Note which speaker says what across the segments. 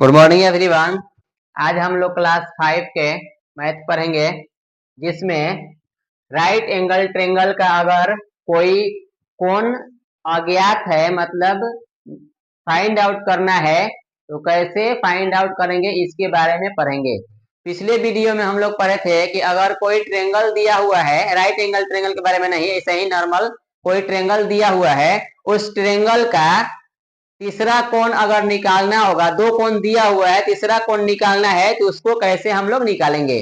Speaker 1: Good morning everyone. आज हम लोग क्लास 5 के मैथ पढ़ेंगे, जिसमें राइट एंगल ट्रेंगल का अगर कोई कोण अज्ञात है, मतलब फाइंड आउट करना है, तो कैसे फाइंड आउट करेंगे इसके बारे में पढ़ेंगे। पिछले वीडियो में हम लोग पढ़े थे कि अगर कोई ट्रेंगल दिया हुआ है, राइट एंगल ट्रेंगल के बारे में नहीं, ऐसे ही नॉर्मल कोई ट्रेंगल दिया हुआ है, उस ट्रेंगल का तीसरा कोण अगर निकालना होगा, दो कोण दिया हुआ है, तीसरा कोण निकालना है तो उसको कैसे हम लोग निकालेंगे।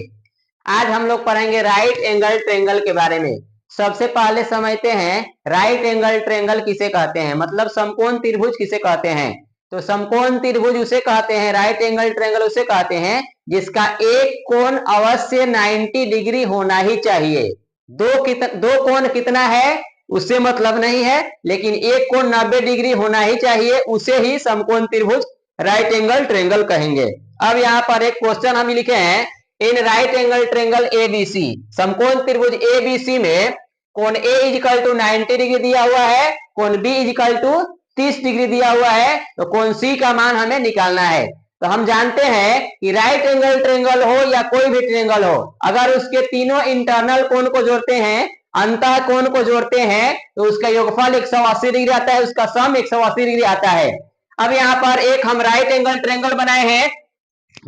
Speaker 1: आज हम लोग पढ़ेंगे राइट एंगल ट्रेंगल के बारे में। सबसे पहले समझते हैं राइट एंगल ट्रेंगल किसे कहते हैं, मतलब समकोण त्रिभुज किसे कहते हैं। तो समकोण त्रिभुज उसे कहते हैं, राइट एंगल ट्रेंगल उसे कहते हैं जिसका एक कोण अवश्य 90 डिग्री होना ही चाहिए। दो कोण कितना है उससे मतलब नहीं है, लेकिन एक कोण 90 डिग्री होना ही चाहिए, उसे ही समकोण त्रिभुज राइट एंगल ट्रेंगल कहेंगे। अब यहाँ पर एक क्वेश्चन हम लिखे हैं, in right angle triangle ABC, समकोण त्रिभुज एबीसी में कोण ए इजिकल टू 90 डिग्री दिया हुआ है, कोण बी इजिकल टू 30 डिग्री दिया हुआ है, तो कोण सी का मान हमें निकालना है। तो हम जानते हैं कि राइट एंगल ट्रेंगल हो या कोई भी ट्रेंगल हो, अगर उसके तीनों इंटरनल कोण को जोड़ते हैं, अंतः कोण को जोड़ते हैं, तो उसका योगफल 180 डिग्री आता है, उसका सम 180 डिग्री आता है। अब यहाँ पर एक हम राइट एंगल ट्रेंगल बनाए हैं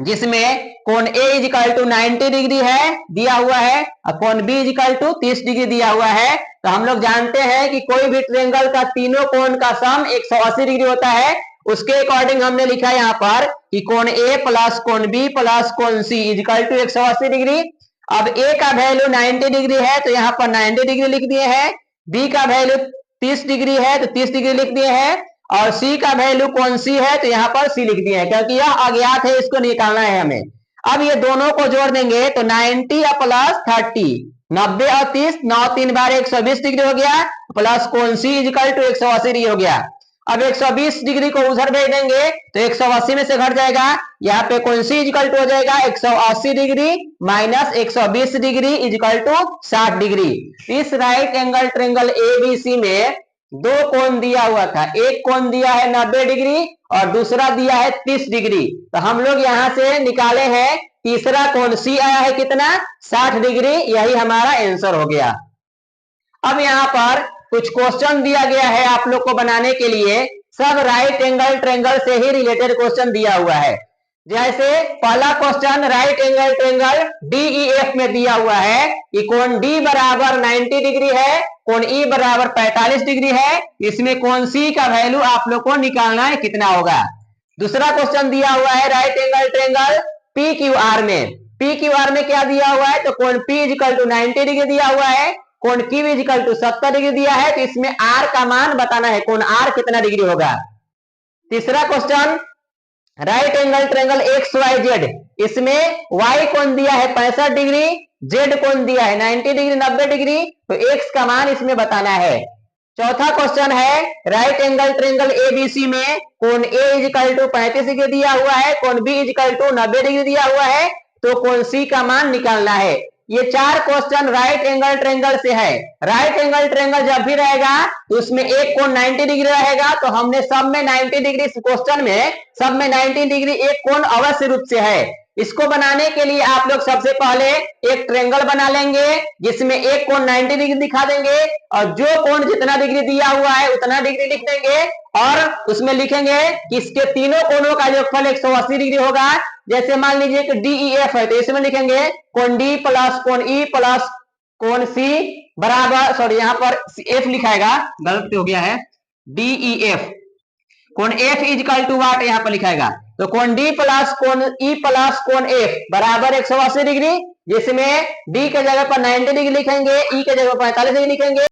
Speaker 1: जिसमें कोण ए इजिकल टू 90 डिग्री है दिया हुआ है और कोण बी इजिकल टू 30 डिग्री दिया हुआ है। तो हम लोग जानते हैं कि कोई भी ट्रेंगल का तीनों कोण का सम 180 डिग्री होता है। उसके अकॉर्डिंग हमने लिखा है यहाँ पर कि कोण ए प्लस कोण बी प्लस कोण सी इजिकल टू 180 डिग्री। अब ए का वैल्यू 90 डिग्री है तो यहाँ पर 90 डिग्री लिख दिए हैं, बी का वैल्यू 30 डिग्री है तो 30 डिग्री लिख दिए हैं, और सी का वैल्यू कौन सी है तो यहाँ पर सी लिख दिए हैं, क्योंकि यह अज्ञात है, इसको निकालना है हमें। अब ये दोनों को जोड़ देंगे तो 90 प्लस 30, 90 और 30, 9 3 बार 120 डिग्री हो गया, प्लस कोण सी इजिकल टू 180 डिग्री हो गया। अब 120 डिग्री को उधर भेज देंगे तो 180 में से घट जाएगा, यहाँ पे कोण सी इजिकल टू हो जाएगा 180 degree minus 120 degree equal to 60 degree. इस राइट एंगल ट्रेंगल एबीसी में दो कोण दिया हुआ था, एक कोण दिया है 90 डिग्री और दूसरा दिया है 30 डिग्री। तो हम लोग यहां से निकाले हैं तीसरा कोण सी आया है कितना, 60 डिग्री, यही हमारा आंसर हो गया। अब यहाँ पर कुछ क्वेश्चन दिया गया है आप लोग को बनाने के लिए, सब राइट एंगल ट्रेंगल से ही रिलेटेड क्वेश्चन दिया हुआ है। जैसे पहला question right angle triangle DEF में दिया हुआ है कि कोण डी बराबर 90 डिग्री है, कोण ई बराबर 45 डिग्री है, इसमें कोण सी का वैल्यू आप लोग को निकालना है कितना होगा। दूसरा क्वेश्चन दिया हुआ है right angle triangle P Q R में, पी क्यू आर में क्या दिया हुआ है तो कोण पी इजिकल टू 90 डिग्री दिया हुआ है, कोण क्यू इजिकल टू 70 डिग्री दिया है, तो इसमें आर का मान बताना है, कोण आर कितना डिग्री होगा। तीसरा question right angle triangle X Y Z, इसमें y कोण दिया है 65 डिग्री, z कोण दिया है 90 डिग्री 90 डिग्री, तो x का मान इसमें बताना है। चौथा क्वेश्चन है राइट एंगल ट्रेंगल एबीसी में कोण ए इजिकल टू 35 डिग्री दिया हुआ है, कोण बी इजिकल टू 90 डिग्री दिया हुआ है, तो कोण सी का मान निकालना है। ये चार क्वेश्चन राइट एंगल ट्रेंगल से है। राइट एंगल ट्रेंगल जब भी रहेगा तो उसमें एक कोण 90 डिग्री रहेगा, तो हमने सब में 90 डिग्री, क्वेश्चन में सब में 90 डिग्री एक कोण अवश्य रूप से है। इसको बनाने के लिए आप लोग सबसे पहले एक ट्रेंगल बना लेंगे जिसमें एक कोण 90 डिग्री दिखा देंगे, और जो कोण जितना डिग्री दिया हुआ है उतना डिग्री लिख देंगे, और उसमें लिखेंगे कि इसके तीनों कोणों का योगफल 180 डिग्री होगा। जैसे मान लीजिए कि डीईएफ है तो इसमें लिखेंगे कोण डी प्लस कोण ई प्लस कोण सी बराबर, सॉरी यहाँ पर एफ लिखाएगा, गलत हो गया है, डीईएफ कोण एफ इजिकल टू वाट यहाँ पर लिखाएगा, तो कोण डी प्लस कोण ई प्लस कोण एफ बराबर 180 डिग्री, जिसमें डी के जगह पर 90 डिग्री लिखेंगे, ई के जगह पर 45 डिग्री लिखेंगे।